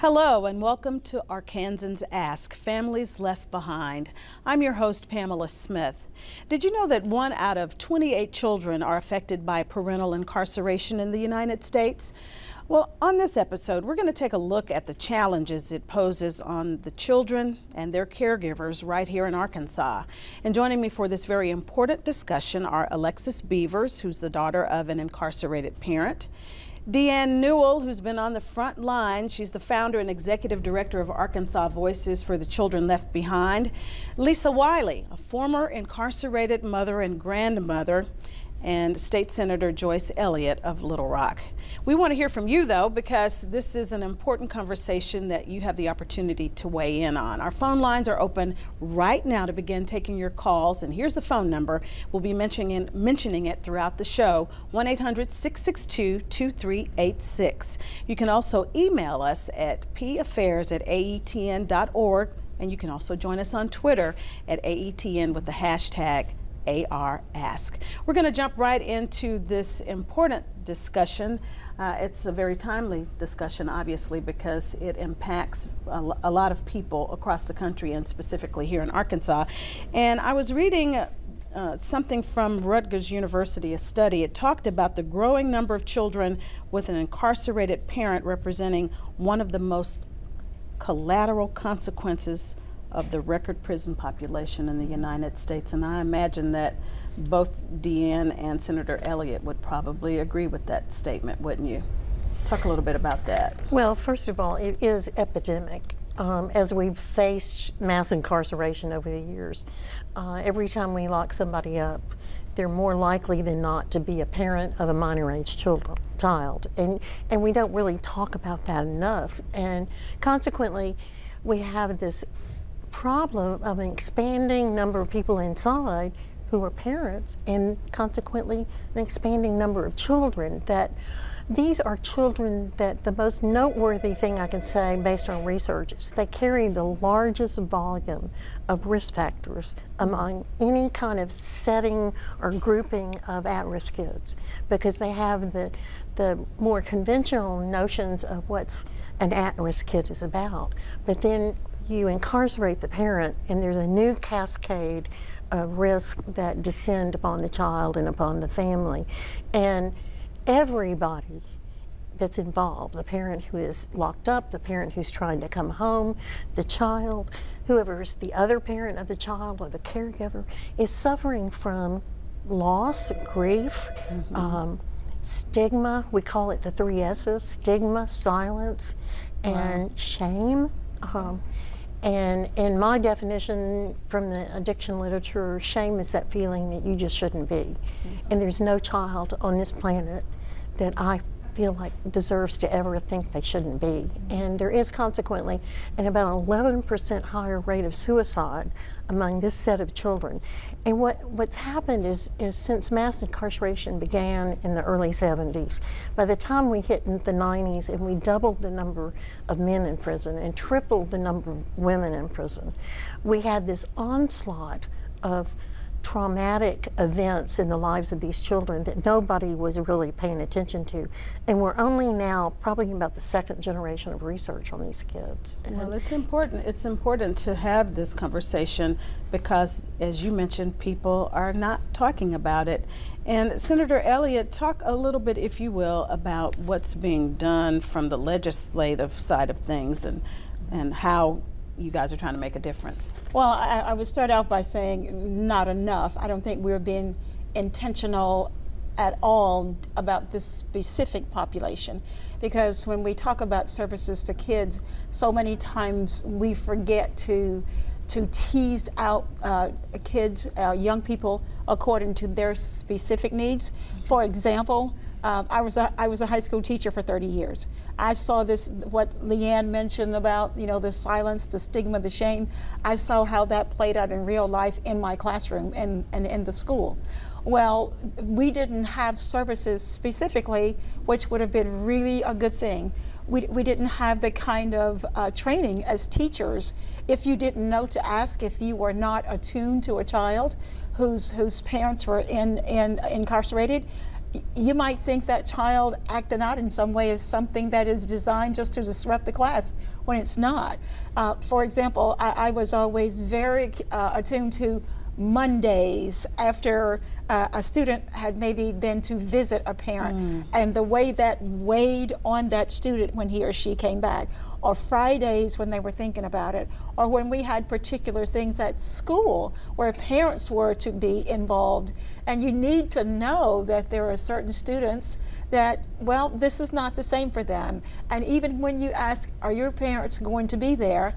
Hello and welcome to Arkansans Ask, Families Left Behind. I'm your host, Pamela Smith. Did you know that 1 out of 28 children are affected by parental incarceration in the United States? Well, on this episode, we're going to take a look at the challenges it poses on the children and their caregivers right here in Arkansas. And joining me for this very important discussion are Alexis Beavers, who's the daughter of an incarcerated parent, Deanne Newell, who's been on the front line. She's the founder and executive director of Arkansas Voices for the Children Left Behind. Lisa Wiley, a former incarcerated mother and grandmother, and State Senator Joyce Elliott of Little Rock. We want to hear from you, though, because this is an important conversation that you have the opportunity to weigh in on. Our phone lines are open right now to begin taking your calls, and here's the phone number. We'll be mentioning it throughout the show, 1-800-662-2386. You can also email us at paffairs@aetn.org, and you can also join us on Twitter at AETN with the hashtag ARAsk. We're going to jump right into this important discussion. It's a very timely discussion, obviously, because it impacts a lot of people across the country and specifically here in Arkansas. And I was reading something from Rutgers University, a study. It talked about the growing number of children with an incarcerated parent representing one of the most collateral consequences of the record prison population in the United States. And I imagine that both Deanne and Senator Elliott would probably agree with that statement, wouldn't you? Talk a little bit about that. Well, first of all, it is epidemic. As we've faced mass incarceration over the years, every time we lock somebody up, they're more likely than not to be a parent of a minor-age child. And we don't really talk about that enough. And consequently, we have this problem of an expanding number of people inside who are parents, and consequently an expanding number of children. That these are children that the most noteworthy thing I can say based on research is they carry the largest volume of risk factors among any kind of setting or grouping of at-risk kids, because they have the more conventional notions of what's an at-risk kid is about. But then you incarcerate the parent, and there's a new cascade of risk that descend upon the child and upon the family. And everybody that's involved, the parent who is locked up, the parent who's trying to come home, the child, whoever's the other parent of the child or the caregiver, is suffering from loss, grief, stigma. We call it the 3 S's: stigma, silence, and shame. And in my definition from the addiction literature, shame is that feeling that you just shouldn't be. And there's no child on this planet that I feel like deserves to ever think they shouldn't be. And there is consequently an about 11% higher rate of suicide among this set of children. And what's happened is since mass incarceration began in the early 70s, by the time we hit in the 90s and we doubled the number of men in prison and tripled the number of women in prison, we had this onslaught of traumatic events in the lives of these children that nobody was really paying attention to. And we're only now probably about the second generation of research on these kids. Well, it's important. It's important to have this conversation because, as you mentioned, people are not talking about it. And Senator Elliott, talk a little bit, if you will, about what's being done from the legislative side of things and how you guys are trying to make a difference. Well, I would start out by saying not enough. I don't think we're being intentional at all about this specific population, because when we talk about services to kids, so many times we forget to tease out kids, young people, according to their specific needs. For example, I was a high school teacher for 30 years. I saw this, what Leanne mentioned about, the silence, the stigma, the shame. I saw how that played out in real life in my classroom and in the school. Well, we didn't have services specifically, which would have been really a good thing. We didn't have the kind of training as teachers. If you didn't know to ask, if you were not attuned to a child whose parents were incarcerated, you might think that child acting out in some way is something that is designed just to disrupt the class when it's not. For example, I was always very attuned to Mondays after a student had maybe been to visit a parent and the way that weighed on that student when he or she came back, or Fridays when they were thinking about it, or when we had particular things at school where parents were to be involved. And you need to know that there are certain students that, well, this is not the same for them. And even when you ask, are your parents going to be there,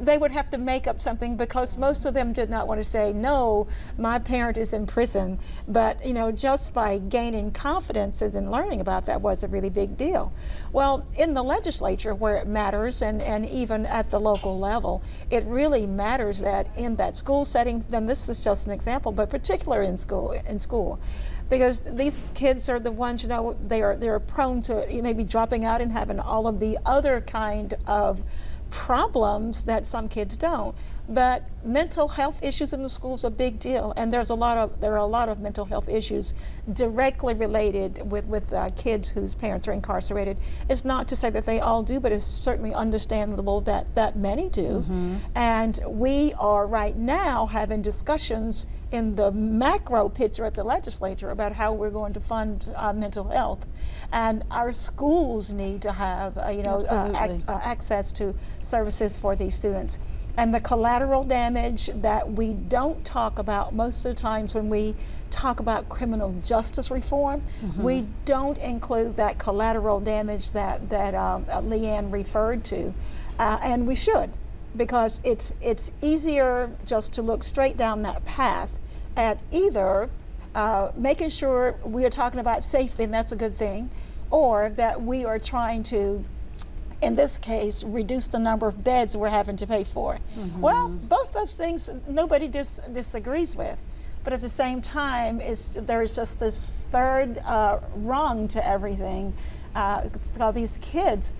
they would have to make up something, because most of them did not want to say, no, my parent is in prison. But, you know, just by gaining confidence and learning about that was a really big deal. Well, in the legislature where it matters, and even at the local level, it really matters that in that school setting, then this is just an example, but particularly in school, because these kids are the ones, you know, they're prone to maybe dropping out and having all of the other kind of problems that some kids don't. But mental health issues in the school is a big deal, and there are a lot of mental health issues directly related with kids whose parents are incarcerated. It's not to say that they all do, but it's certainly understandable that many do. And we are right now having discussions in the macro picture at the legislature about how we're going to fund mental health, and our schools need to have access to services for these students. And the collateral damage that we don't talk about most of the times when we talk about criminal justice reform, we don't include that collateral damage that Leanne referred to, and we should, because it's easier just to look straight down that path at either making sure we are talking about safety, and that's a good thing, or that we are trying to, in this case, reduce the number of beds we're having to pay for. Well, both those things nobody disagrees with, but at the same time, there's just this third rung to everything, called these kids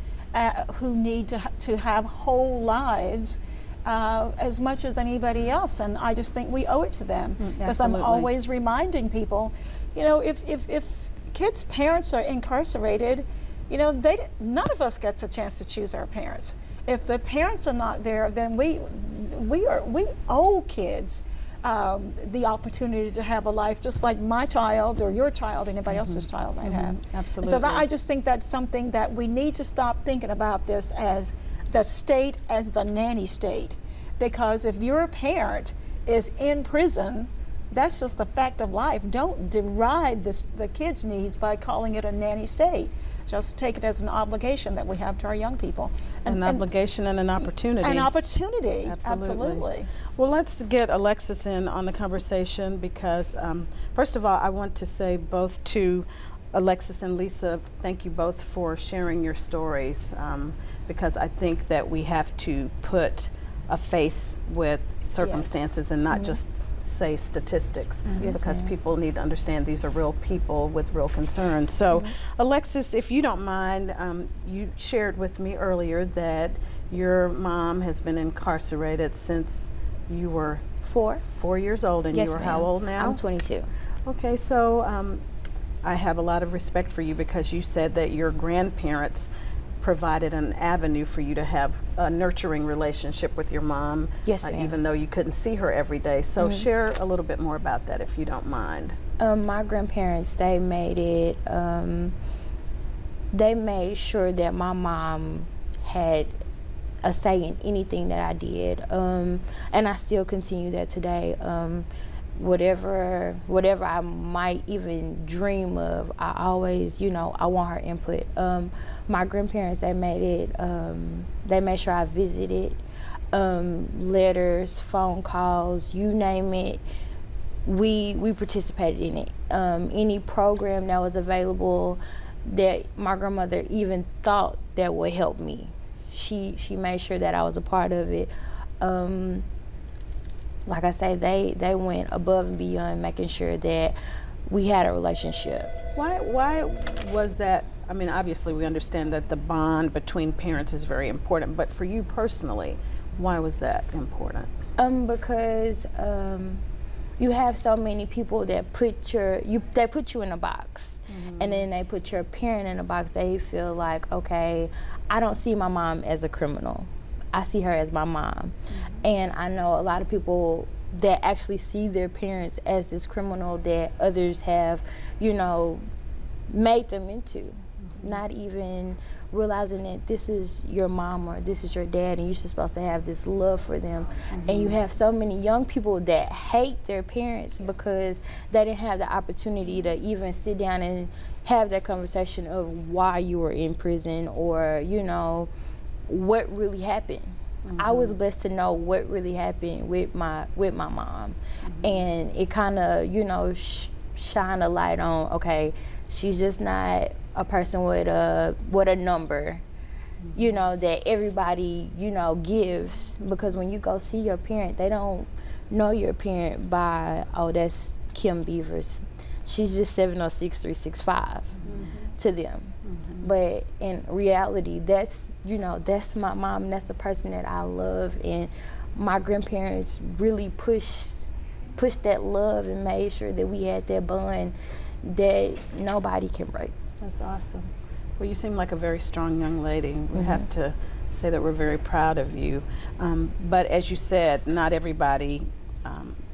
who need to have whole lives as much as anybody else, and I just think we owe it to them, because I'm always reminding people, you know, if kids' parents are incarcerated, you know, none of us gets a chance to choose our parents. If the parents are not there, then we owe kids the opportunity to have a life just like my child or your child, anybody else's child might have. Absolutely. And so I just think that's something that we need to stop thinking about this as the state as the nanny state, because if your parent is in prison, that's just a fact of life. Don't deride the kids' needs by calling it a nanny state. Just take it as an obligation that we have to our young people. An obligation and an opportunity. An opportunity, absolutely. Well, let's get Alexis in on the conversation, because first of all, I want to say both to Alexis and Lisa, thank you both for sharing your stories, because I think that we have to put a face with circumstances and not just say statistics, because people need to understand these are real people with real concerns. So Alexis, if you don't mind, you shared with me earlier that your mom has been incarcerated since you were 4 years old, and you were how old now? I'm 22. Okay, so I have a lot of respect for you, because you said that your grandparents provided an avenue for you to have a nurturing relationship with your mom, even though you couldn't see her every day. So share a little bit more about that, if you don't mind. My grandparents, they made it, they made sure that my mom had a say in anything that I did, and I still continue that today. Whatever I might even dream of, I always, I want her input. My grandparents, they made it, they made sure I visited, letters, phone calls, you name it, we participated in it. Any program that was available that my grandmother even thought that would help me, she made sure that I was a part of it. Like I say, they went above and beyond, making sure that we had a relationship. Why was that? I mean, obviously we understand that the bond between parents is very important, but for you personally, why was that important? Because you have so many people that put you in a box, and then they put your parent in a box. They feel like, okay, I don't see my mom as a criminal. I see her as my mom. And I know a lot of people that actually see their parents as this criminal that others have, you know, made them into. Not even realizing that this is your mom or this is your dad, and you're just supposed to have this love for them. And you have so many young people that hate their parents because they didn't have the opportunity to even sit down and have that conversation of why you were in prison, or, you know, what really happened. I was blessed to know what really happened with my mom, and it kind of, you know, shine a light on, okay, she's just not a person with a number, you know, that everybody, you know, gives. Because when you go see your parent, they don't know your parent by, oh, that's Kim Beavers, she's just 706-365 to them. But in reality, that's, you know, that's my mom, that's the person that I love. And my grandparents really pushed that love and made sure that we had that bond that nobody can break. That's awesome. Well, you seem like a very strong young lady. We have to say that we're very proud of you. But as you said, not everybody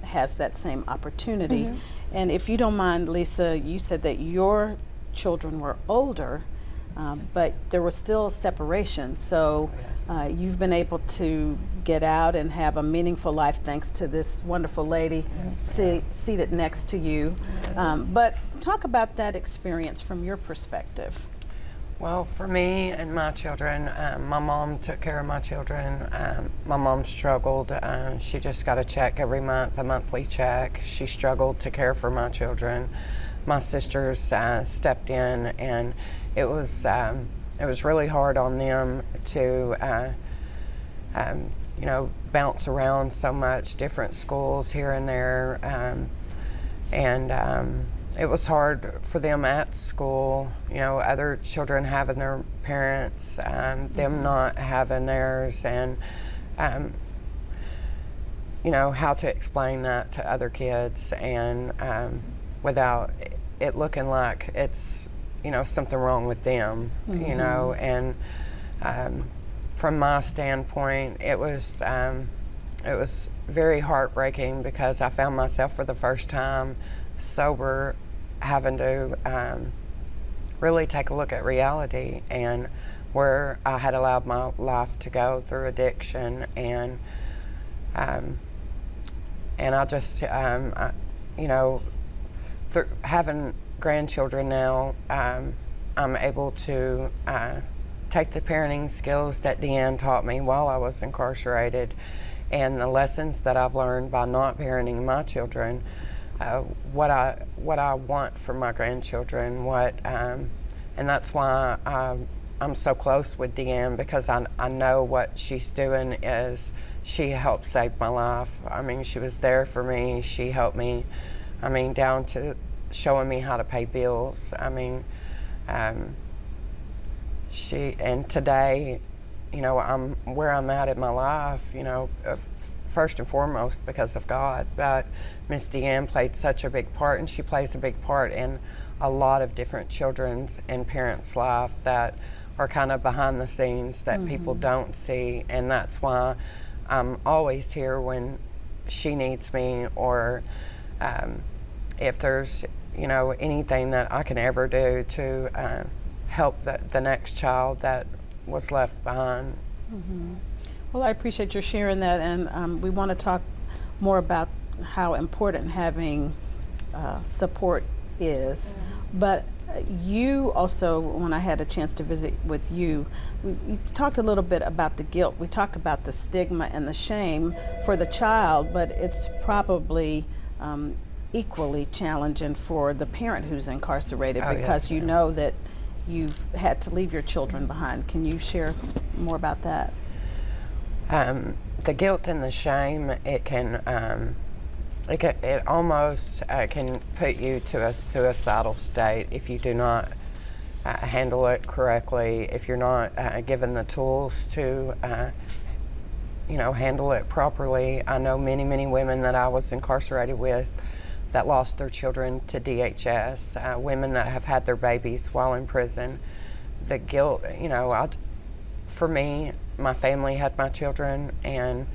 has that same opportunity. And if you don't mind, Lisa, you said that your children were older, but there was still separation. So you've been able to get out and have a meaningful life thanks to this wonderful lady seated next to you. But talk about that experience from your perspective. Well, for me and my children, my mom took care of my children. My mom struggled. She just got a check every month, a monthly check. She struggled to care for my children. My sisters stepped in, and it was really hard on them to you know, bounce around so much, different schools here and there, and it was hard for them at school, you know, other children having their parents, them not having theirs, and you know, how to explain that to other kids, and without it looking like it's, you know, something wrong with them, you know. And from my standpoint, it was very heartbreaking, because I found myself for the first time sober, having to really take a look at reality and where I had allowed my life to go through addiction. And I just, you know, having grandchildren now, I'm able to take the parenting skills that Deanne taught me while I was incarcerated, and the lessons that I've learned by not parenting my children, what I want for my grandchildren, and that's why I'm so close with Deanne, because I know what she's doing is she helped save my life. I mean, she was there for me. She helped me, I mean, down to showing me how to pay bills. I mean, and today, you know, I'm where I'm at in my life, you know, first and foremost because of God. But Miss Deanne played such a big part, and she plays a big part in a lot of different children's and parents' life that are kind of behind the scenes that people don't see. And that's why I'm always here when she needs me, or if there's, you know, anything that I can ever do to help the next child that was left behind. Well, I appreciate your sharing that, and we want to talk more about how important having support is. But you also, when I had a chance to visit with you, we talked a little bit about the guilt. We talked about the stigma and the shame for the child, but it's probably equally challenging for the parent who's incarcerated, because you know that you've had to leave your children behind. Can you share more about that? The guilt and the shame, it almost can put you to a suicidal state if you do not handle it correctly, if you're not given the tools to handle it properly. I know many women that I was incarcerated with that lost their children to DHS, women that have had their babies while in prison. The guilt, for me, my family had my children, and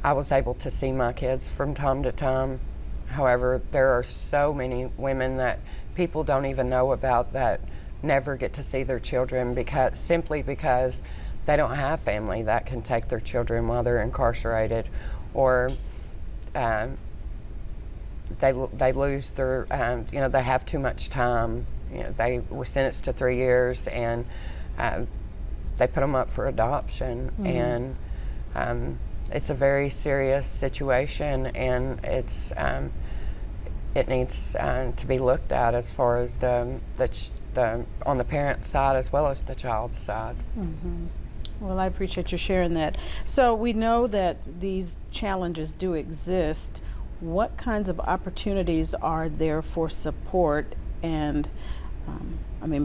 I was able to see my kids from time to time. However, there are so many women that people don't even know about that never get to see their children simply because they don't have family that can take their children while they're incarcerated, or they lose their, they have too much time. They were sentenced to 3 years, and they put them up for adoption, and it's a very serious situation, and it needs to be looked at as far as the on the parent's side as well as the child's side. Well, I appreciate you sharing that. So we know that these challenges do exist. What kinds of opportunities are there for support? And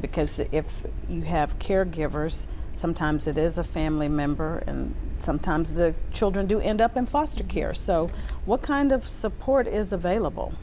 because if you have caregivers, sometimes it is a family member, and sometimes the children do end up in foster care. So what kind of support is available?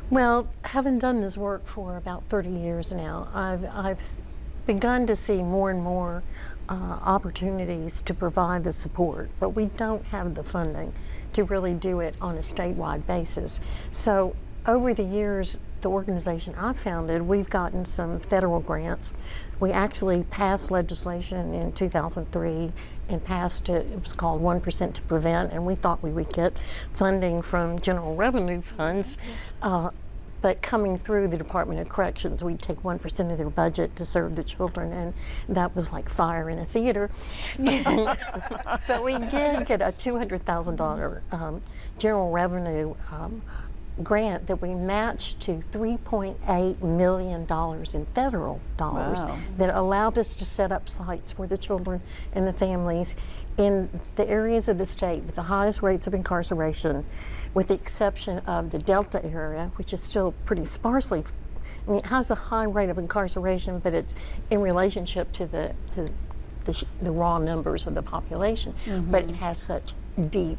Well, having done this work for about 30 years now, I've begun to see more and more opportunities to provide the support, but we don't have the funding to really do it on a statewide basis. So over the years, the organization I founded, we've gotten some federal grants. We actually passed legislation in 2003 and passed it was called 1% to Prevent, and we thought we would get funding from general revenue funds. But coming through the Department of Corrections, we'd take 1% of their budget to serve the children, and that was like fire in a theater. But we did get a $200,000 general revenue grant that we matched to $3.8 million in federal dollars. Wow. That allowed us to set up sites for the children and the families in the areas of the state with the highest rates of incarceration, with the exception of the Delta area, which is still pretty sparsely. It has a high rate of incarceration, but it's in relationship to the raw numbers of the population. But it has such deep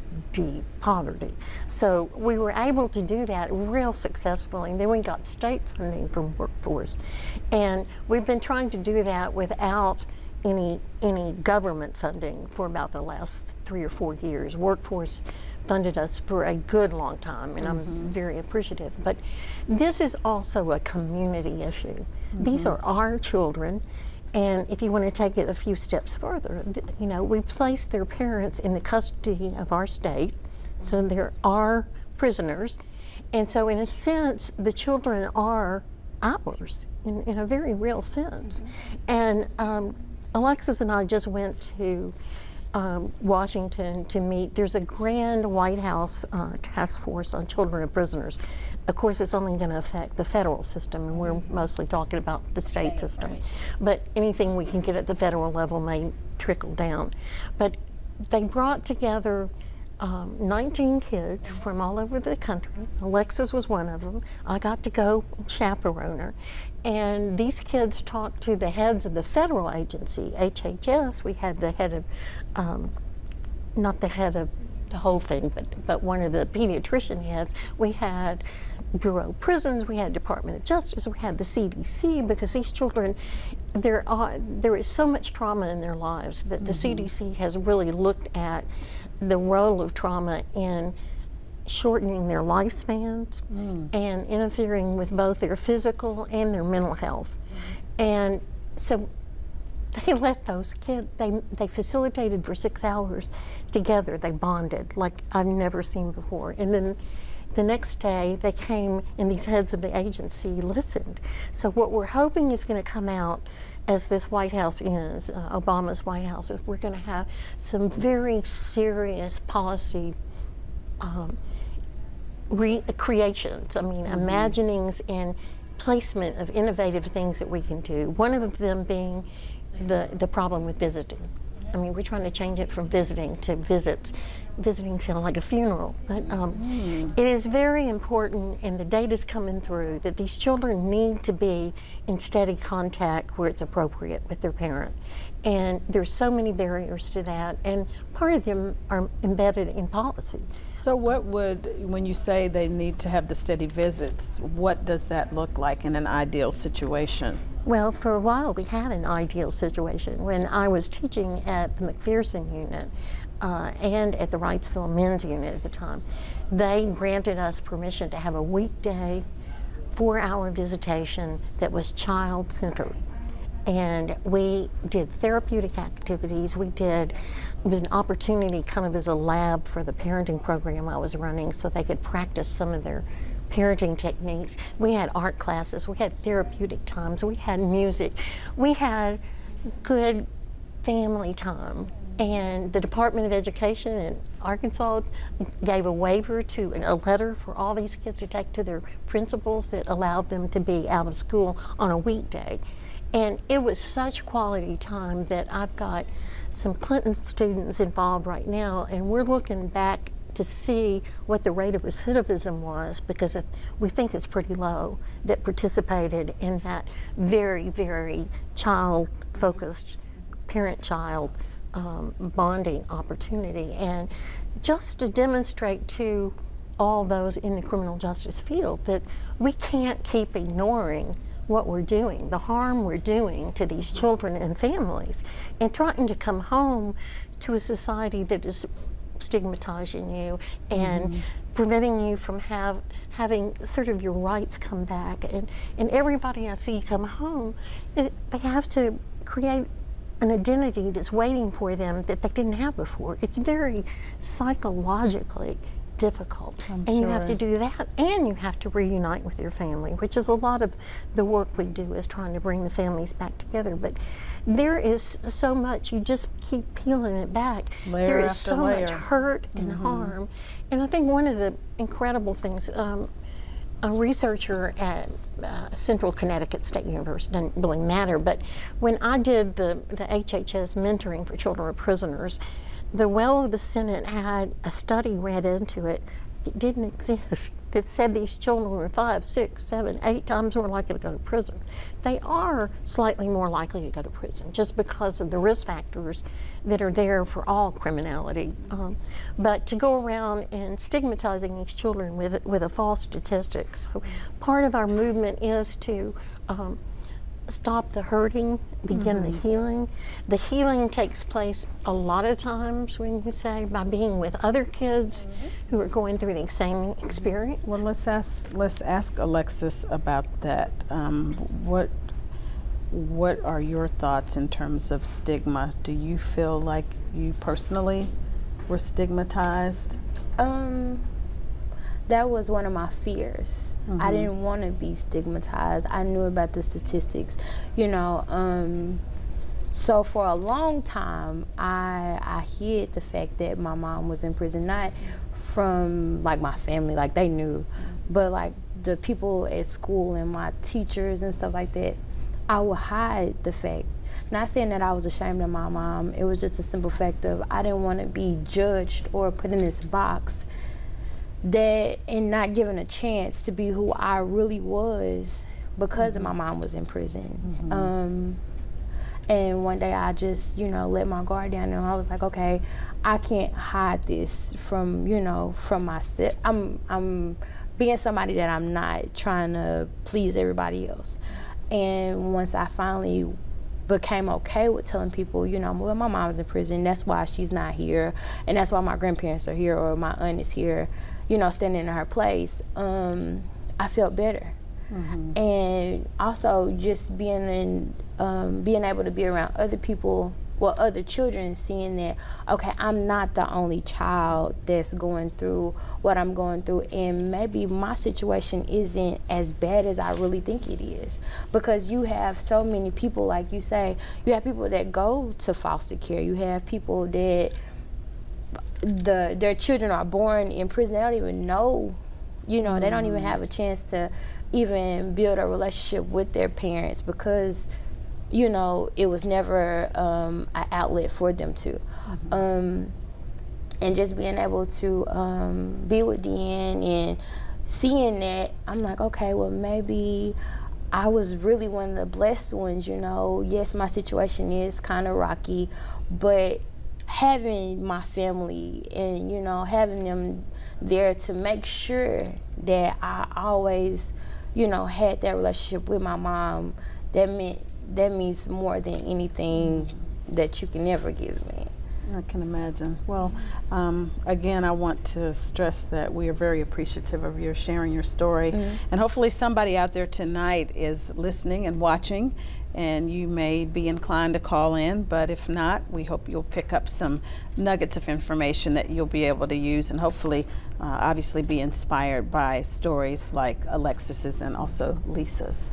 poverty. So we were able to do that real successfully. And then we got state funding from Workforce. And we've been trying to do that without any government funding for about the last 3 or 4 years. Workforce funded us for a good long time, and I'm very appreciative. But this is also a community issue. These are our children, and if you want to take it a few steps further, we place their parents in the custody of our state, so they're our prisoners, and so in a sense, the children are ours in a very real sense. And Alexis and I just went to Washington to meet. There's a grand White House task force on children of prisoners. Of course, it's only going to affect the federal system, and we're mostly talking about the state system. Right. But anything we can get at the federal level may trickle down. But they brought together 19 kids from all over the country. Alexis was one of them. I got to go chaperone her. And these kids talked to the heads of the federal agency, HHS. We had the head of, not the head of the whole thing, but one of the pediatrician heads. We had Bureau of Prisons, we had Department of Justice, we had the CDC, because these children, there is so much trauma in their lives that the CDC has really looked at the role of trauma in shortening their lifespans and interfering with both their physical and their mental health. And so they let those kids, they facilitated for 6 hours together. They bonded like I've never seen before. And then the next day they came and these heads of the agency listened. So what we're hoping is going to come out as this White House ends, Obama's White House, is we're going to have some very serious policy creations. I mean, imaginings and placement of innovative things that we can do. One of them being the problem with visiting. I mean, we're trying to change it from visiting to visits. visiting sounds like a funeral, but it is very important, and the data's coming through, that these children need to be in steady contact where it's appropriate with their parent. And there's so many barriers to that, and part of them are embedded in policy. So what would, when you say they need to have the steady visits, what does that look like in an ideal situation? Well, for a while we had an ideal situation. When I was teaching at the McPherson unit and at the Wrightsville Men's unit at the time, they granted us permission to have a weekday 4-hour visitation that was child-centered. And we did therapeutic activities. It was an opportunity kind of as a lab for the parenting program I was running, so they could practice some of their parenting techniques. We had art classes, we had therapeutic times, we had music, we had good family time. And the Department of Education in Arkansas gave a waiver to a letter for all these kids to take to their principals that allowed them to be out of school on a weekday. And it was such quality time that I've got some Clinton students involved right now, and we're looking back to see what the rate of recidivism was, because we think it's pretty low, that participated in that very, very child-focused, parent-child bonding opportunity. And just to demonstrate to all those in the criminal justice field that we can't keep ignoring what we're doing, the harm we're doing to these children and families, and trying to come home to a society that is stigmatizing you and preventing you from having sort of your rights come back. And everybody I see come home, they have to create an identity that's waiting for them that they didn't have before. It's very psychologically difficult. And you have to do that, and you have to reunite with your family, which is a lot of the work we do, is trying to bring the families back together. But there is so much, you just keep peeling it back. Layer there is after so layer. much hurt and harm. And I think one of the incredible things, a researcher at Central Connecticut State University, doesn't really matter, but when I did the HHS mentoring for children of prisoners, the Well of the Senate had a study read into it that didn't exist, that said these children were 5, 6, 7, 8 times more likely to go to prison. They are slightly more likely to go to prison just because of the risk factors that are there for all criminality. But to go around and stigmatizing these children with a false statistic. So part of our movement is to stop the hurting, begin the healing. The healing takes place a lot of times, when you say, by being with other kids who are going through the same experience. Well, let's ask Alexis about that. What are your thoughts in terms of stigma? Do you feel like you personally were stigmatized? That was one of my fears. I didn't want to be stigmatized. I knew about the statistics, you know. So for a long time, I hid the fact that my mom was in prison, not from like my family, like they knew, but like the people at school and my teachers and stuff like that. I would hide the fact. Not saying that I was ashamed of my mom. It was just a simple fact of I didn't want to be judged or put in this box, that and not given a chance to be who I really was because of my mom was in prison. And one day I just, you know, let my guard down, and I was like, okay, I can't hide this from, you know, from myself. I'm being somebody that I'm not, trying to please everybody else. And once I finally became okay with telling people, you know, well, my mom's in prison, that's why she's not here, and that's why my grandparents are here, or my aunt is here, you know, standing in her place, I felt better. And also just being able to be around other people, well, other children, seeing that, okay, I'm not the only child that's going through what I'm going through, and maybe my situation isn't as bad as I really think it is. Because you have so many people, like you say, you have people that go to foster care, you have people that their children are born in prison, they don't even know, you know, they don't even have a chance to even build a relationship with their parents because, you know, it was never an outlet for them to. and just being able to be with Deanne and seeing that, I'm like, okay, well, maybe I was really one of the blessed ones, you know. Yes, my situation is kind of rocky, but having my family and, you know, having them there to make sure that I always, you know, had that relationship with my mom, that means more than anything that you can ever give me. I can imagine. Well, again, I want to stress that we are very appreciative of your sharing your story. And hopefully somebody out there tonight is listening and watching, and you may be inclined to call in, but if not, we hope you'll pick up some nuggets of information that you'll be able to use, and hopefully obviously be inspired by stories like Alexis's and also Lisa's.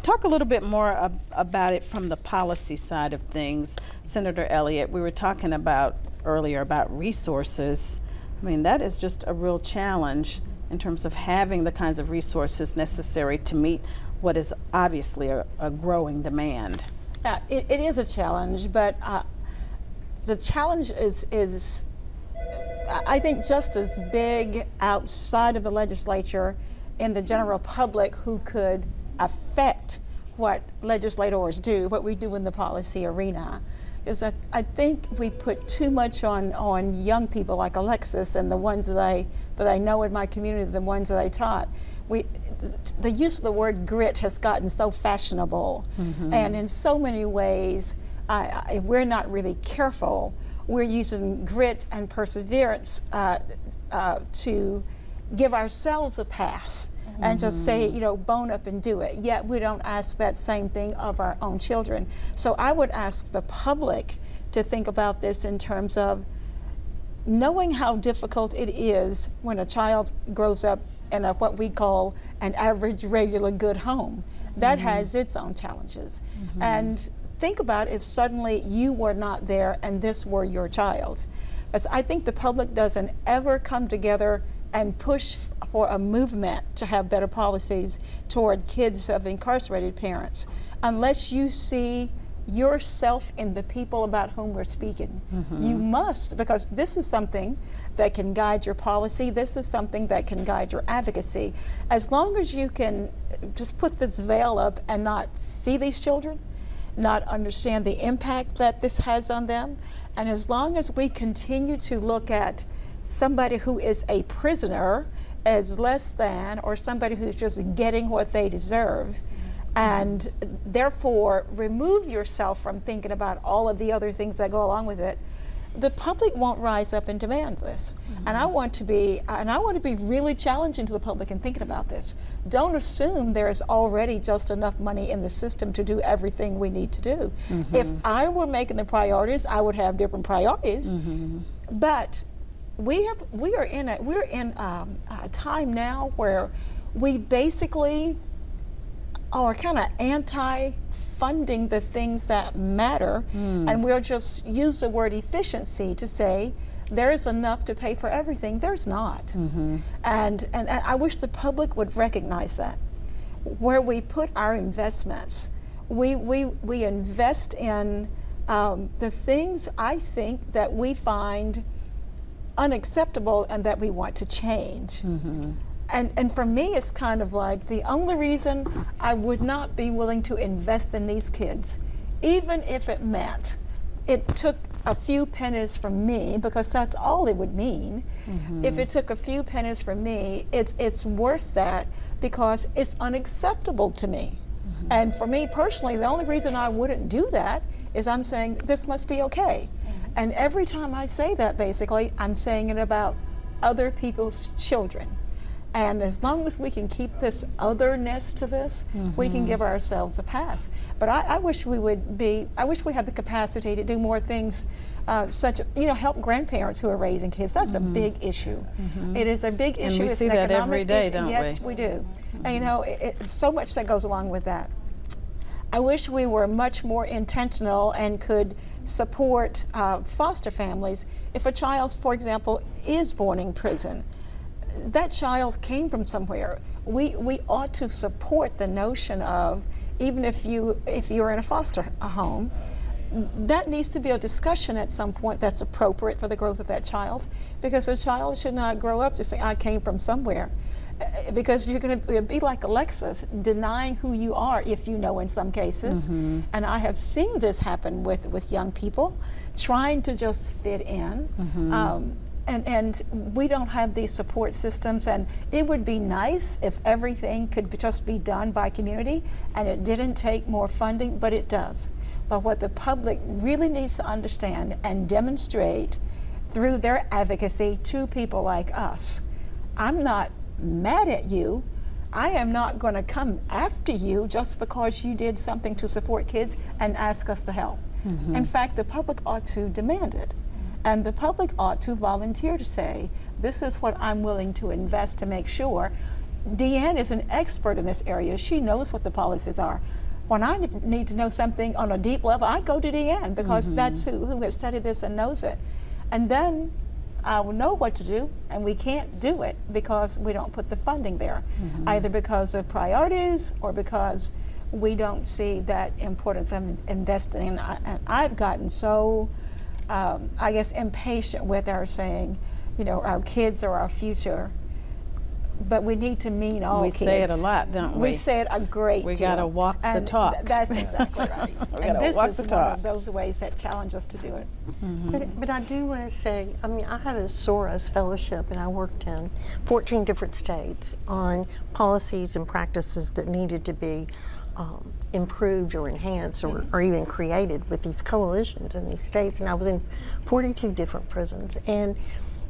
Talk a little bit more about it from the policy side of things. Senator Elliott, we were talking about earlier about resources. I mean, that is just a real challenge in terms of having the kinds of resources necessary to meet what is obviously a growing demand. Yeah, it is a challenge, but the challenge is, I think, just as big outside of the legislature in the general public who could affect what legislators do, what we do in the policy arena. Is I think we put too much on young people like Alexis and the ones that I know in my community, the ones that I taught. The use of the word grit has gotten so fashionable, and in so many ways, we're not really careful. We're using grit and perseverance to give ourselves a pass and just say, you know, bone up and do it. Yet we don't ask that same thing of our own children. So I would ask the public to think about this in terms of knowing how difficult it is when a child grows up in what we call an average, regular, good home. That has its own challenges. And think about if suddenly you were not there and this were your child. Because I think the public doesn't ever come together and push for a movement to have better policies toward kids of incarcerated parents unless you see yourself in the people about whom we're speaking. You must, because this is something that can guide your policy. This is something that can guide your advocacy. As long as you can just put this veil up and not see these children, not understand the impact that this has on them, and as long as we continue to look at somebody who is a prisoner as less than, or somebody who's just getting what they deserve, and therefore remove yourself from thinking about all of the other things that go along with it, the public won't rise up and demand this. And I want to be really challenging to the public in thinking about this. Don't assume there's already just enough money in the system to do everything we need to do. If I were making the priorities, I would have different priorities. But we're in a time now where we basically are kind of anti-funding the things that matter, and we'll just use the word efficiency to say there's enough to pay for everything. There's not. And I wish the public would recognize that. Where we put our investments, we invest in the things I think that we find unacceptable and that we want to change. And for me, it's kind of like the only reason I would not be willing to invest in these kids, even if it meant it took a few pennies from me, because that's all it would mean. If it took a few pennies from me, it's worth that because it's unacceptable to me. And for me personally, the only reason I wouldn't do that is I'm saying this must be okay. And every time I say that, basically, I'm saying it about other people's children. And as long as we can keep this otherness to this, we can give ourselves a pass. But I wish we had the capacity to do more things, such, help grandparents who are raising kids. That's a big issue. It is a big issue. And we it's see an that economic every day, issue. don't we? Yes, we do. And it's so much that goes along with that. I wish we were much more intentional and could support foster families. If a child, for example, is born in prison, that child came from somewhere. We ought to support the notion of, even if you're in a foster home, that needs to be a discussion at some point that's appropriate for the growth of that child, because a child should not grow up just saying, I came from somewhere. Because you're going to be like Alexis, denying who you are if you know in some cases. And I have seen this happen with young people trying to just fit in. And we don't have these support systems, and it would be nice if everything could just be done by community and it didn't take more funding, but it does. But what the public really needs to understand and demonstrate through their advocacy to people like us, I'm not mad at you. I am not going to come after you just because you did something to support kids and ask us to help. In fact, the public ought to demand it. And the public ought to volunteer to say, this is what I'm willing to invest to make sure. Deanne is an expert in this area. She knows what the policies are. When I need to know something on a deep level, I go to Deanne, because that's who has studied this and knows it. And then I will know what to do, and we can't do it because we don't put the funding there, either because of priorities or because we don't see that importance of investing. And I've gotten so, I guess, impatient with our saying, you know, our kids are our future. But we need to mean all kids. We say it a lot, don't we? We say it a great We deal. got to walk the And talk. That's exactly right. We And gotta this walk is the one talk. of those ways that challenge us to do it. But I do want to say, I mean, I had a Soros fellowship, and I worked in 14 different states on policies and practices that needed to be improved or enhanced or even created with these coalitions in these states. And I was in 42 different prisons. And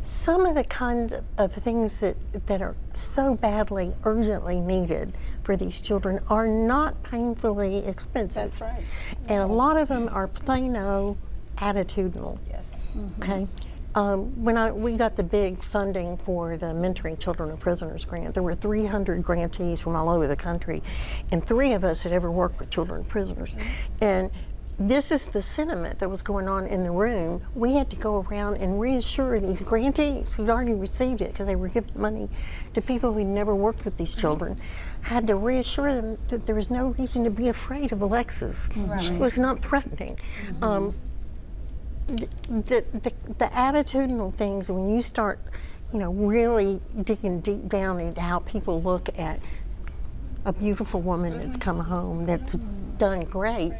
some of the kind of things that are so badly, urgently needed for these children are not painfully expensive. That's right. And a lot of them are plain-o attitudinal. Yes. Okay. When we got the big funding for the Mentoring Children of Prisoners grant, there were 300 grantees from all over the country, and 3 of us had ever worked with children of prisoners. And this is the sentiment that was going on in the room. We had to go around and reassure these grantees who'd already received it, because they were giving money to people who'd never worked with these children, had to reassure them that there was no reason to be afraid of Alexis. She was not threatening. The attitudinal things, when you start, you know, really digging deep down into how people look at a beautiful woman that's come home, that's done great,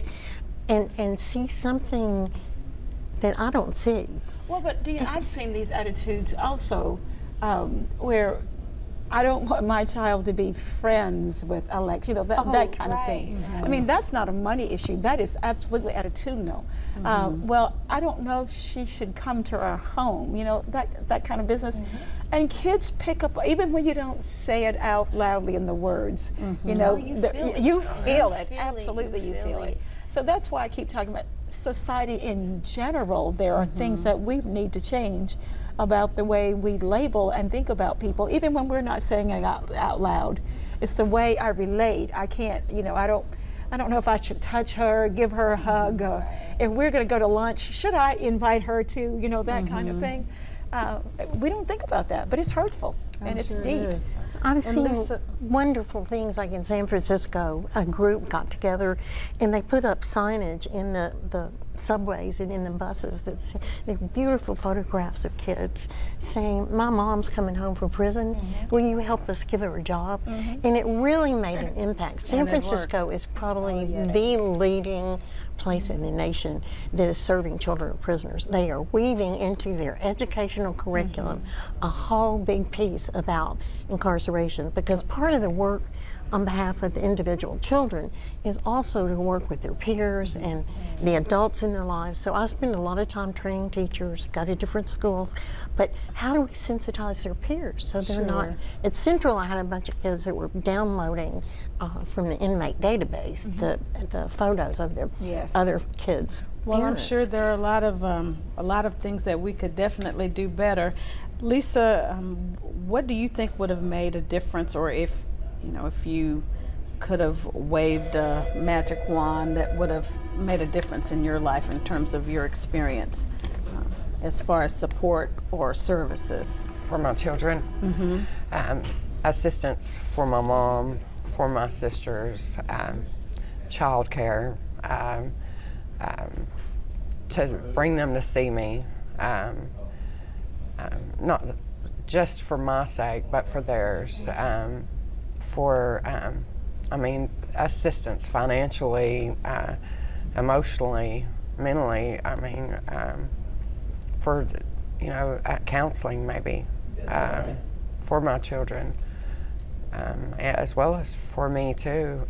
and see something that I don't see. Well, but Dean, I've seen these attitudes also, where I don't want my child to be friends with Alex, you know, that kind of thing. I mean, that's not a money issue. That is absolutely attitudinal. Well, I don't know if she should come to our home, you know, that kind of business. And kids pick up, even when you don't say it out loudly in the words, you know, you feel it. Absolutely, you feel it. So that's why I keep talking about society in general. There are things that we need to change about the way we label and think about people, even when we're not saying it out loud. It's the way I relate. I can't, you know, I don't know if I should touch her, give her a hug, or if we're going to go to lunch, should I invite her to, you know, that kind of thing. We don't think about that, but it's hurtful and it's deep. I've seen wonderful things, like in San Francisco, a group got together and they put up signage in the subways and in the buses that's beautiful photographs of kids saying, my mom's coming home from prison, will you help us give her a job? And it really made an impact. San Francisco is probably the leading place in the nation that is serving children of prisoners. They are weaving into their educational curriculum a whole big piece about incarceration, because part of the work on behalf of the individual children is also to work with their peers and the adults in their lives. So I spend a lot of time training teachers, go to different schools, but how do we sensitize their peers so they're not, at Central I had a bunch of kids that were downloading from the inmate database the photos of their other kids. Well, parents. I'm sure there are a lot of things that we could definitely do better. Lisa, what do you think would have made a difference, or if you could have waved a magic wand that would have made a difference in your life in terms of your experience as far as support or services? For my children, assistance for my mom, for my sisters, childcare, to bring them to see me, not just for my sake, but for theirs, I mean, assistance financially, emotionally, mentally, I mean, for, you know, counseling maybe, for my children, as well as for me too.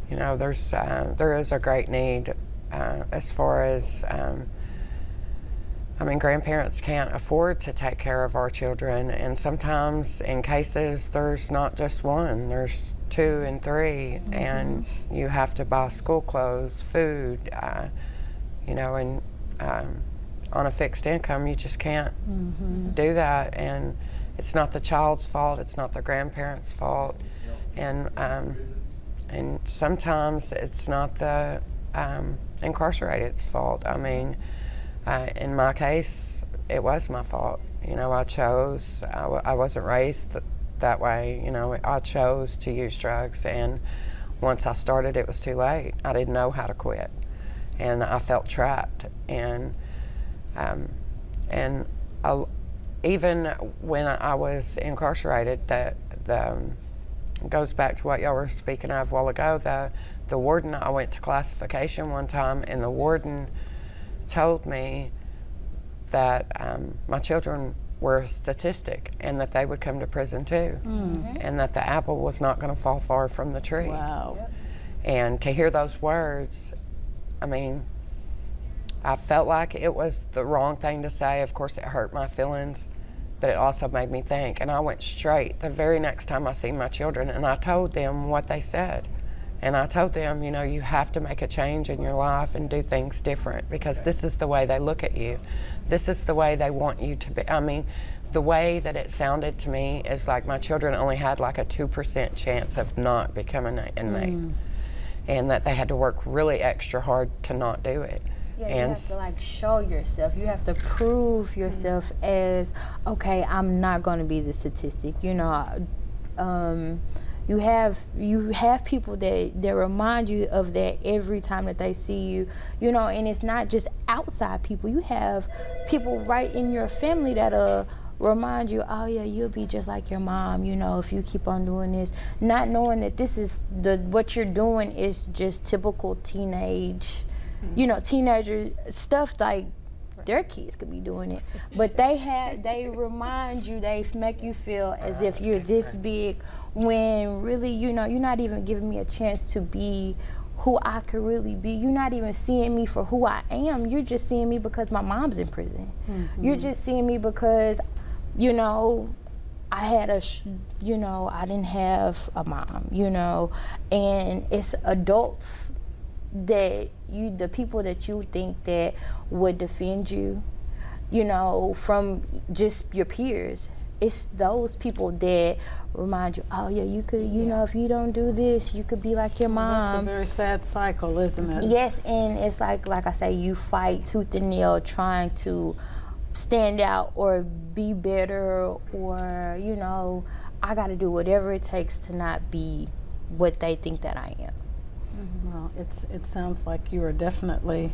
You know, there is a great need as far as, I mean, grandparents can't afford to take care of our children, and sometimes in cases there's not just one, there's 2 and 3, and you have to buy school clothes, food, you know, and on a fixed income you just can't do that, and it's not the child's fault, it's not the grandparents' fault, and sometimes it's not the incarcerated's fault. I mean, in my case, it was my fault. You know, I chose, I wasn't raised that way, you know, I chose to use drugs, and once I started, it was too late. I didn't know how to quit, and I felt trapped, and even when I was incarcerated, that goes back to what y'all were speaking of a while ago, the warden, I went to classification one time, and the warden told me that my children were a statistic and that they would come to prison too, and that the apple was not going to fall far from the tree. Wow. And to hear those words, I mean, I felt like it was the wrong thing to say. Of course, it hurt my feelings, but it also made me think. And I went straight the very next time I seen my children, and I told them what they said. And I told them, you know, you have to make a change in your life and do things different, because this is the way they look at you. This is the way they want you to be. I mean, the way that it sounded to me is like my children only had like a 2% chance of not becoming an inmate, and that they had to work really extra hard to not do it. Yeah, you And have to like show yourself. You have to prove yourself as, okay, I'm not going to be the statistic. You know, you have people that remind you of that every time that they see you. You know, and it's not just outside people. You have people right in your family that'll remind you, oh yeah, you'll be just like your mom, you know, if you keep on doing this, not knowing that this is what you're doing is just typical teenage, you know, teenager stuff. Like their kids could be doing it, but they remind you, they make you feel as if you're this big, when really, you know, you're not even giving me a chance to be who I could really be. You're not even seeing me for who I am. You're just seeing me because my mom's in prison. You're just seeing me because, you know, I had you know, I didn't have a mom, you know, and it's adults that the people that you think that would defend you, you know, from just your peers. It's those people that remind you, oh yeah, you could, you know, if you don't do this, you could be like your mom. That's a very sad cycle, isn't it? Yes, and it's like I say, you fight tooth and nail trying to stand out or be better, or, you know, I got to do whatever it takes to not be what they think that I am. Well, it sounds like you are definitely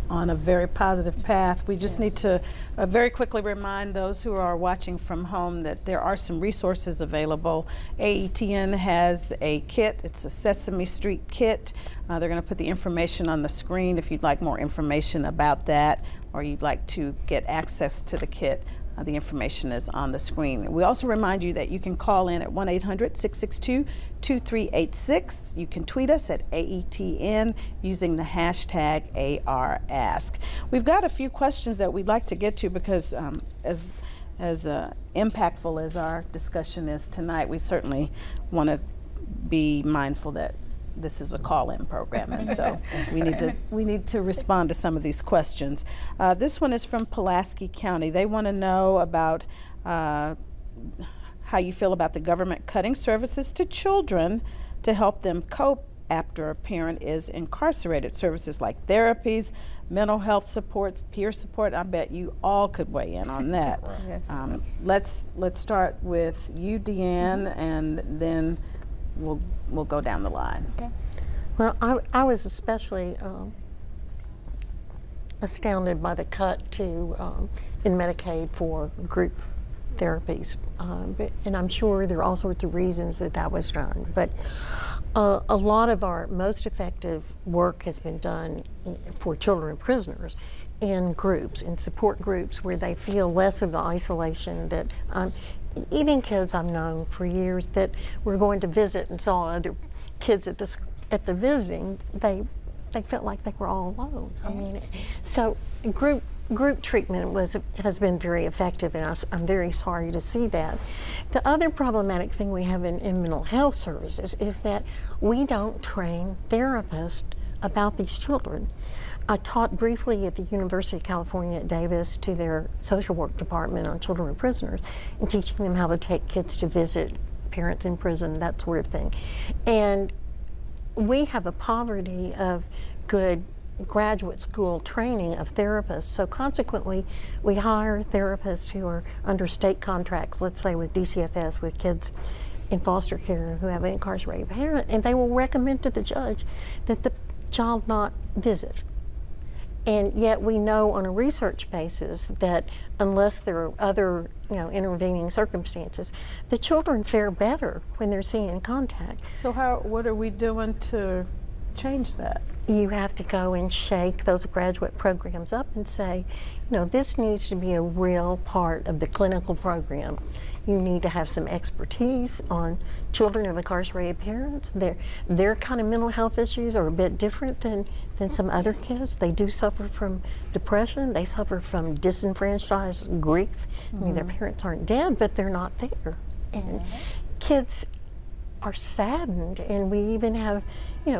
on a very positive path. We just need to very quickly remind those who are watching from home that there are some resources available. AETN has a kit. It's a Sesame Street kit. They're going to put the information on the screen if you'd like more information about that, or you'd like to get access to the kit. The information is on the screen. We also remind you that you can call in at 1-800-662-2386. You can tweet us at AETN using the hashtag ARAsk. We've got a few questions that we'd like to get to because as impactful as our discussion is tonight, we certainly want to be mindful that this is a call-in program, and so we need to respond to some of these questions. This one is from Pulaski County. They want to know about how you feel about the government cutting services to children to help them cope after a parent is incarcerated. Services like therapies, mental health support, peer support. I bet you all could weigh in on that. Yes. Let's start with you, Deanne, and then we'll go down the line. Okay. Well, I was especially astounded by the cut to in Medicaid for group therapies, and I'm sure there are all sorts of reasons that was done. But a lot of our most effective work has been done for children and prisoners in groups, in support groups, where they feel less of the isolation that. Even kids I've known for years that were going to visit and saw other kids at the visiting, they felt like they were all alone. I mean, so group treatment has been very effective, and I'm very sorry to see that. The other problematic thing we have in mental health services is that we don't train therapists about these children. I taught briefly at the University of California at Davis to their social work department on children and prisoners, and teaching them how to take kids to visit parents in prison, that sort of thing. And we have a poverty of good graduate school training of therapists, so consequently we hire therapists who are under state contracts, let's say with DCFS, with kids in foster care who have an incarcerated parent, and they will recommend to the judge that the child not visit. And yet we know on a research basis that unless there are other, intervening circumstances, the children fare better when they're seeing contact. So what are we doing to change that? You have to go and shake those graduate programs up and say, this needs to be a real part of the clinical program. You need to have some expertise on children of incarcerated parents. Their kind of mental health issues are a bit different than some other kids. They do suffer from depression. They suffer from disenfranchised grief. I mean, their parents aren't dead, but they're not there. And kids are saddened, and we even have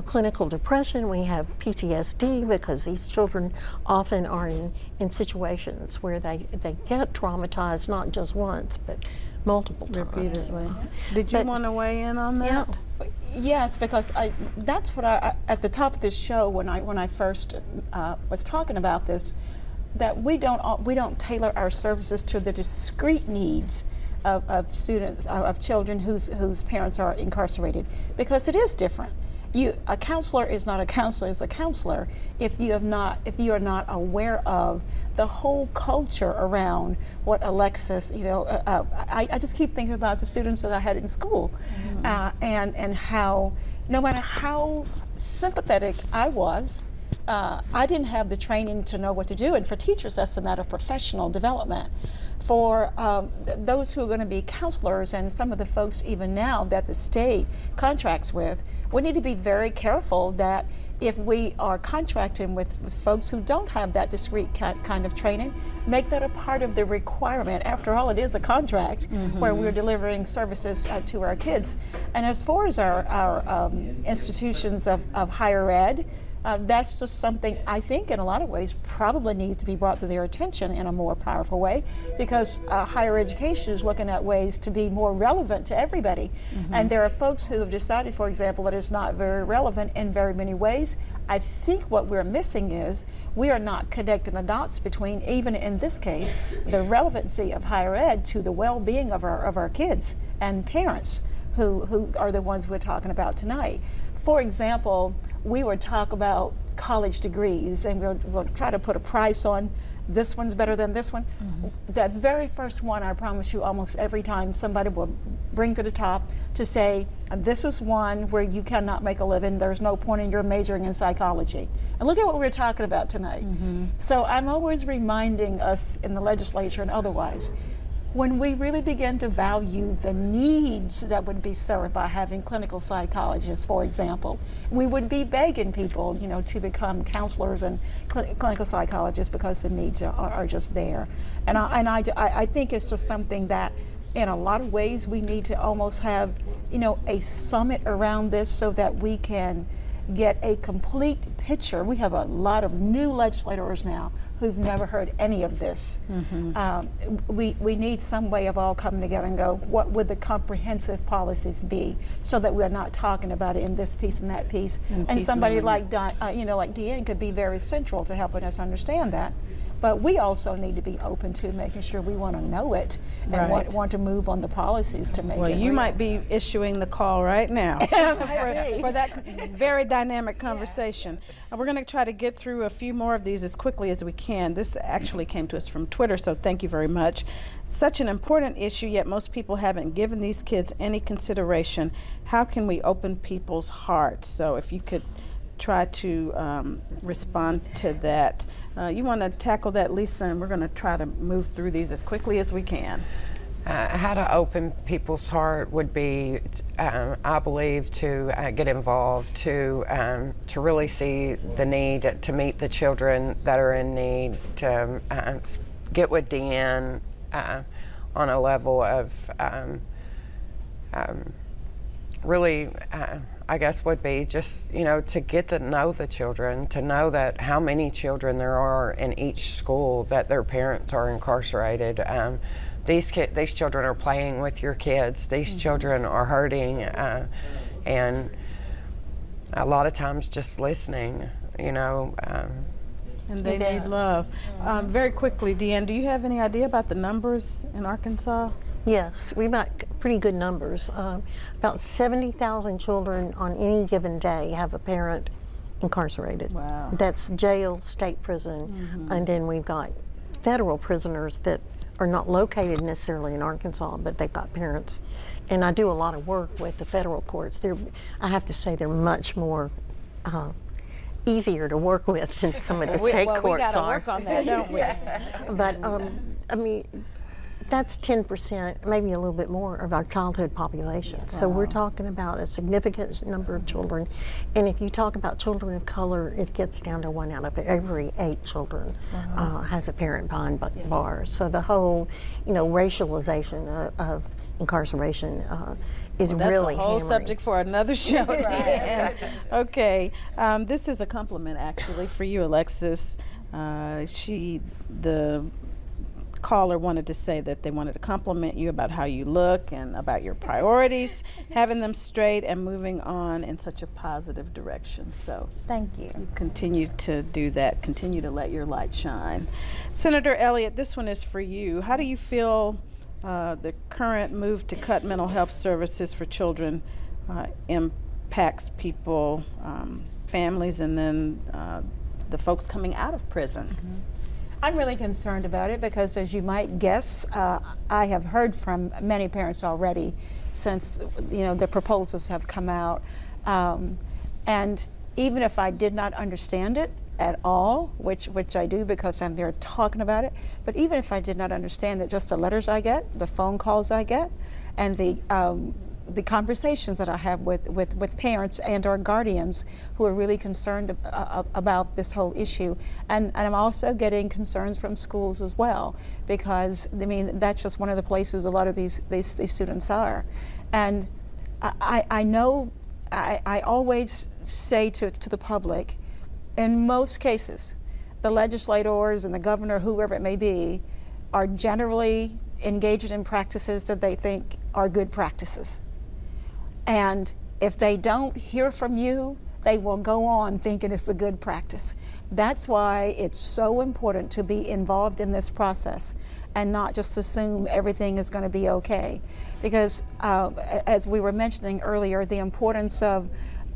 clinical depression. We have PTSD because these children often are in situations where they get traumatized not just once but multiple times. Repeatedly. Did you want to weigh in on that? Yes, because that's what I at the top of this show when I first was talking about this, that we don't tailor our services to the discrete needs of students, of children whose parents are incarcerated, because it is different. A counselor is not a counselor is a counselor if you are not aware of the whole culture around what Alexis, I just keep thinking about the students that I had in school, and how no matter how sympathetic I was, I didn't have the training to know what to do. And for teachers, that's a matter of professional development. For those who are going to be counselors and some of the folks even now that the state contracts with, we need to be very careful that if we are contracting with folks who don't have that discrete kind of training, make that a part of the requirement. After all, it is a contract where we're delivering services to our kids. And as far as our institutions of higher ed, that's just something I think in a lot of ways probably needs to be brought to their attention in a more powerful way, because higher education is looking at ways to be more relevant to everybody. And there are folks who have decided, for example, that it's not very relevant in very many ways. I think what we're missing is we are not connecting the dots between, even in this case, the relevancy of higher ed to the well-being of our kids and parents who are the ones we're talking about tonight. For example, we would talk about college degrees, and we'll try to put a price on this one's better than this one. That very first one, I promise you, almost every time somebody will bring to the top to say, this is one where you cannot make a living, there's no point in your majoring in psychology. And look at what we're talking about tonight. So I'm always reminding us in the legislature and otherwise, when we really begin to value the needs that would be served by having clinical psychologists, for example, we would be begging people, to become counselors and clinical psychologists because the needs are just there. And I think it's just something that, in a lot of ways, we need to almost have, a summit around this so that we can get a complete picture. We have a lot of new legislators now who've never heard any of this. We need some way of all coming together and go, what would the comprehensive policies be, so that we're not talking about it in this piece and that piece. And somebody like like Deanne could be very central to helping us understand that. But we also need to be open to making sure we want to know it and Right. want to move on the policies to make Well, it you real. might be issuing the call right now for that very dynamic conversation. We're going to try to get through a few more of these as quickly as we can. This actually came to us from Twitter, so thank you very much. Such an important issue, yet most people haven't given these kids any consideration. How can we open people's hearts? So if you could try to respond to that. You want to tackle that, Lisa, and we're going to try to move through these as quickly as we can. How to open people's heart would be, I believe, to get involved, to really see the need, to meet the children that are in need, to get with Deanne on a level of really, I guess, would be just, to get to know the children, to know that how many children there are in each school that their parents are incarcerated. These children are playing with your kids. These children are hurting, and a lot of times just listening, And they need love. Very quickly, Deanne, do you have any idea about the numbers in Arkansas? Yes, we've got pretty good numbers. About 70,000 children on any given day have a parent incarcerated. Wow. That's jail, state prison, and then we've got federal prisoners that are not located necessarily in Arkansas, but they've got parents. And I do a lot of work with the federal courts. I have to say they're much more easier to work with than some of the state courts we got to are. work on that, don't we? But I mean, that's 10%, maybe a little bit more of our childhood population. So we're talking about a significant number of children. And if you talk about children of color, it gets down to 1 out of every 8 children has a parent behind bars. So the whole, racialization of incarceration is That's really a whole hammering. subject for another show. Deanne. Okay, this is a compliment actually for you, Alexis. The caller wanted to say that they wanted to compliment you about how you look and about your priorities, having them straight and moving on in such a positive direction. So Thank you. continue to do that. Continue to let your light shine. Senator Elliott, this one is for you. How do you feel the current move to cut mental health services for children impacts people, families, and then the folks coming out of prison? I'm really concerned about it because, as you might guess, I have heard from many parents already since the proposals have come out, and even if I did not understand it at all, which I do because I'm there talking about it, but even if I did not understand it, just the letters I get, the phone calls I get, and the conversations that I have with parents and or guardians who are really concerned about this whole issue. And I'm also getting concerns from schools as well, because that's just one of the places a lot of these students are. And I know I always say to the public, in most cases, the legislators and the governor, whoever it may be, are generally engaged in practices that they think are good practices. And if they don't hear from you, they will go on thinking it's a good practice. That's why it's so important to be involved in this process and not just assume everything is going to be okay. Because as we were mentioning earlier, the importance of,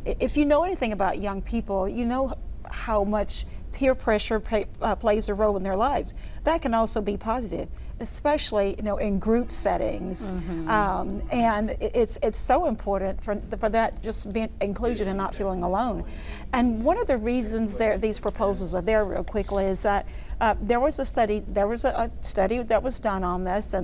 if you know anything about young people, you know how much peer pressure plays a role in their lives. That can also be positive, especially in group settings, and it's so important for that just being inclusion and not feeling alone. And one of the reasons these proposals are there, real quickly, is that there was a study that was done on this,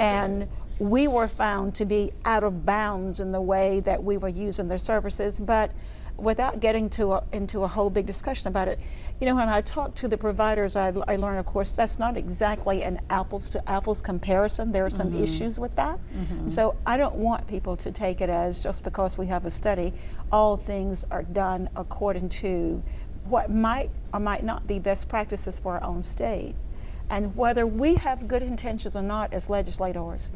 and we were found to be out of bounds in the way that we were using their services, but without getting into a whole big discussion about it, when I talk to the providers, I learn, of course, that's not exactly an apples to apples comparison. There are some issues with that. So I don't want people to take it as just because we have a study, all things are done according to what might or might not be best practices for our own state. And whether we have good intentions or not as legislators,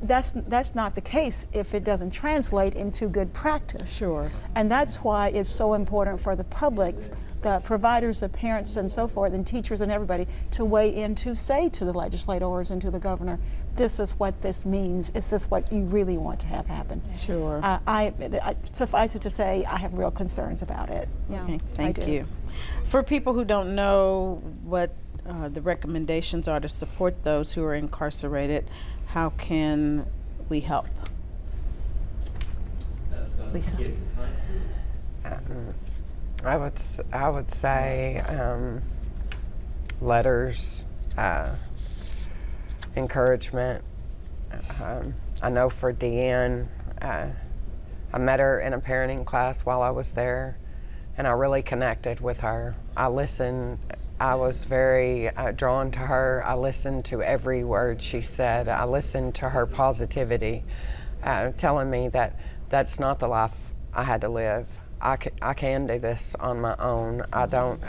that's not the case if it doesn't translate into good practice. Sure. And that's why it's so important for the public the providers, the parents and so forth, and teachers and everybody to weigh in to say to the legislators and to the governor, this is what this means. Is this what you really want to have happen? Sure. I suffice it to say, I have real concerns about it. Yeah, Okay, I thank do. you. For people who don't know what the recommendations are to support those who are incarcerated, how can we help? Lisa. I would say letters, encouragement. I know for Deanne, I met her in a parenting class while I was there, and I really connected with her. I listened. I was very drawn to her. I listened to every word she said. I listened to her positivity, telling me that that's not the life I had to live. I can do this on my own. I don't,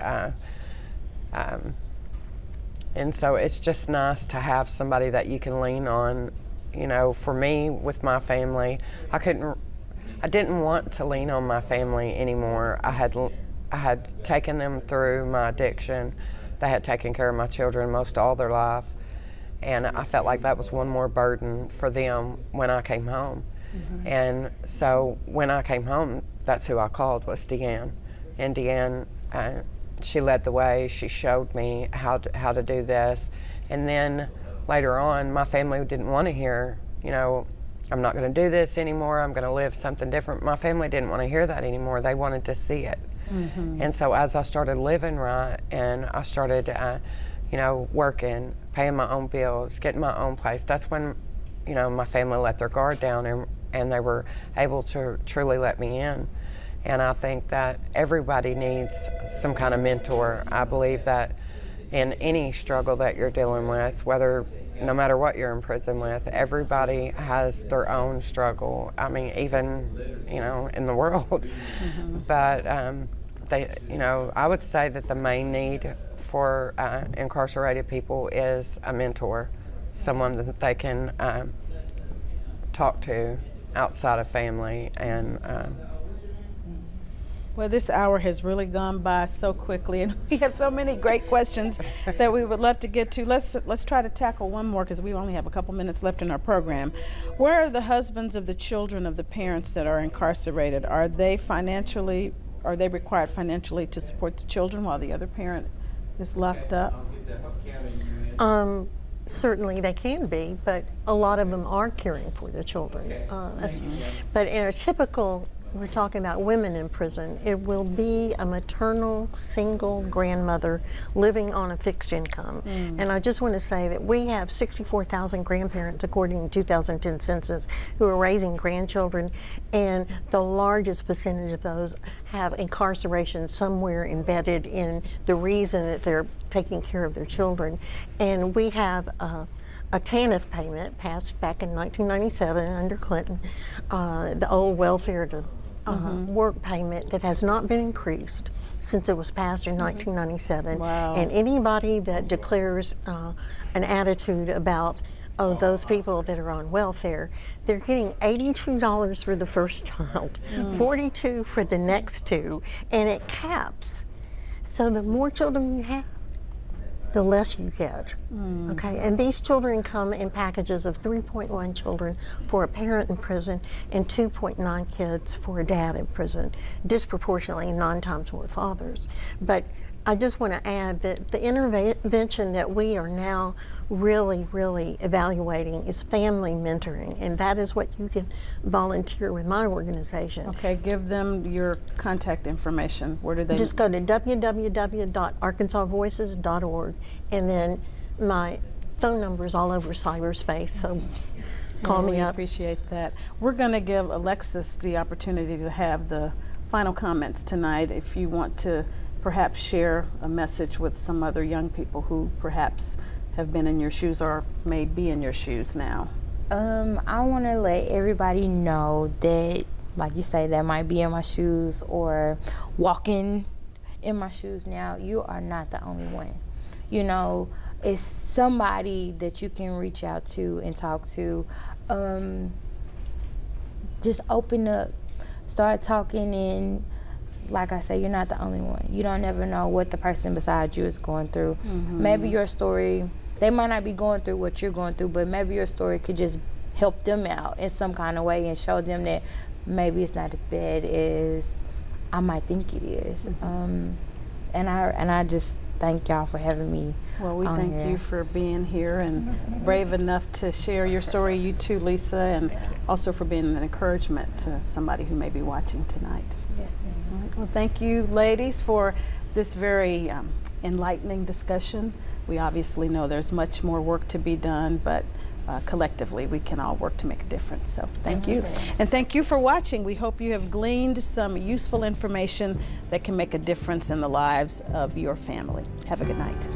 and so it's just nice to have somebody that you can lean on. You know, for me, with my family, I didn't want to lean on my family anymore. I had taken them through my addiction. They had taken care of my children most all their life, and I felt like that was one more burden for them when I came home. Mm-hmm. And so when I came home, that's who I called, was Deanne. And Deanne, she led the way. She showed me how to do this. And then later on, my family didn't want to hear, you know, I'm not going to do this anymore. I'm going to live something different. My family didn't want to hear that anymore. They wanted to see it. Mm-hmm. And so as I started living right, and I started, you know, working, paying my own bills, getting my own place, that's when, you know, my family let their guard down, and they were able to truly let me in. And I think that everybody needs some kind of mentor. I believe that in any struggle that you're dealing with, no matter what you're in prison with, everybody has their own struggle. I mean, even, you know, in the world. Mm-hmm. But you know, I would say that the main need for incarcerated people is a mentor, someone that they can talk to outside of family. And well, this hour has really gone by so quickly, and we have so many great questions that we would love to get to. Let's try to tackle one more, because we only have a couple minutes left in our program. Where are the husbands of the children of the parents that are incarcerated? Are they required financially to support the children while the other parent is locked up? Certainly they can be, but a lot of them are caring for the children. But in a typical, we're talking about women in prison, it will be a maternal single grandmother living on a fixed income. And I just want to say that we have 64,000 grandparents, according to 2010 census, who are raising grandchildren, and the largest percentage of those have incarceration somewhere embedded in the reason that they're taking care of their children. And we have a TANF payment passed back in 1997 under Clinton, the old welfare to work payment that has not been increased since it was passed in 1997. Wow. And anybody that declares an attitude about, oh, those people that are on welfare, they're getting $82 for the first child, $42 for the next two, and it caps. So the more children you have, the less you get. Okay, and these children come in packages of 3.1 children for a parent in prison and 2.9 kids for a dad in prison, disproportionately 9 times more fathers. But I just want to add that the intervention that we are now really, really evaluating is family mentoring, and that is what you can volunteer with my organization. Okay, give them your contact information. Where do they? Just go to www.arkansasvoices.org, and then my phone number is all over cyberspace, so call me up. Appreciate that. We're going to give Alexis the opportunity to have the final comments tonight. If you want to perhaps share a message with some other young people who perhaps have been in your shoes or may be in your shoes now. I want to let everybody know that, like you say, that might be in my shoes or walking in my shoes now, you are not the only one. You know, it's somebody that you can reach out to and talk to. Just open up, start talking, and like I say, you're not the only one. You don't never know what the person beside you is going through. Maybe your story, they might not be going through what you're going through, but maybe your story could just help them out in some kind of way and show them that maybe it's not as bad as I might think it is. And I just thank y'all for having me. Well, we on thank here. you for being here and brave enough to share your story. You too, Lisa, and also for being an encouragement to somebody who may be watching tonight. Yes, ma'am. All right. Well, thank you, ladies, for this very enlightening discussion. We obviously know there's much more work to be done, but collectively we can all work to make a difference. So thank you. And thank you for watching. We hope you have gleaned some useful information that can make a difference in the lives of your family. Have a good night.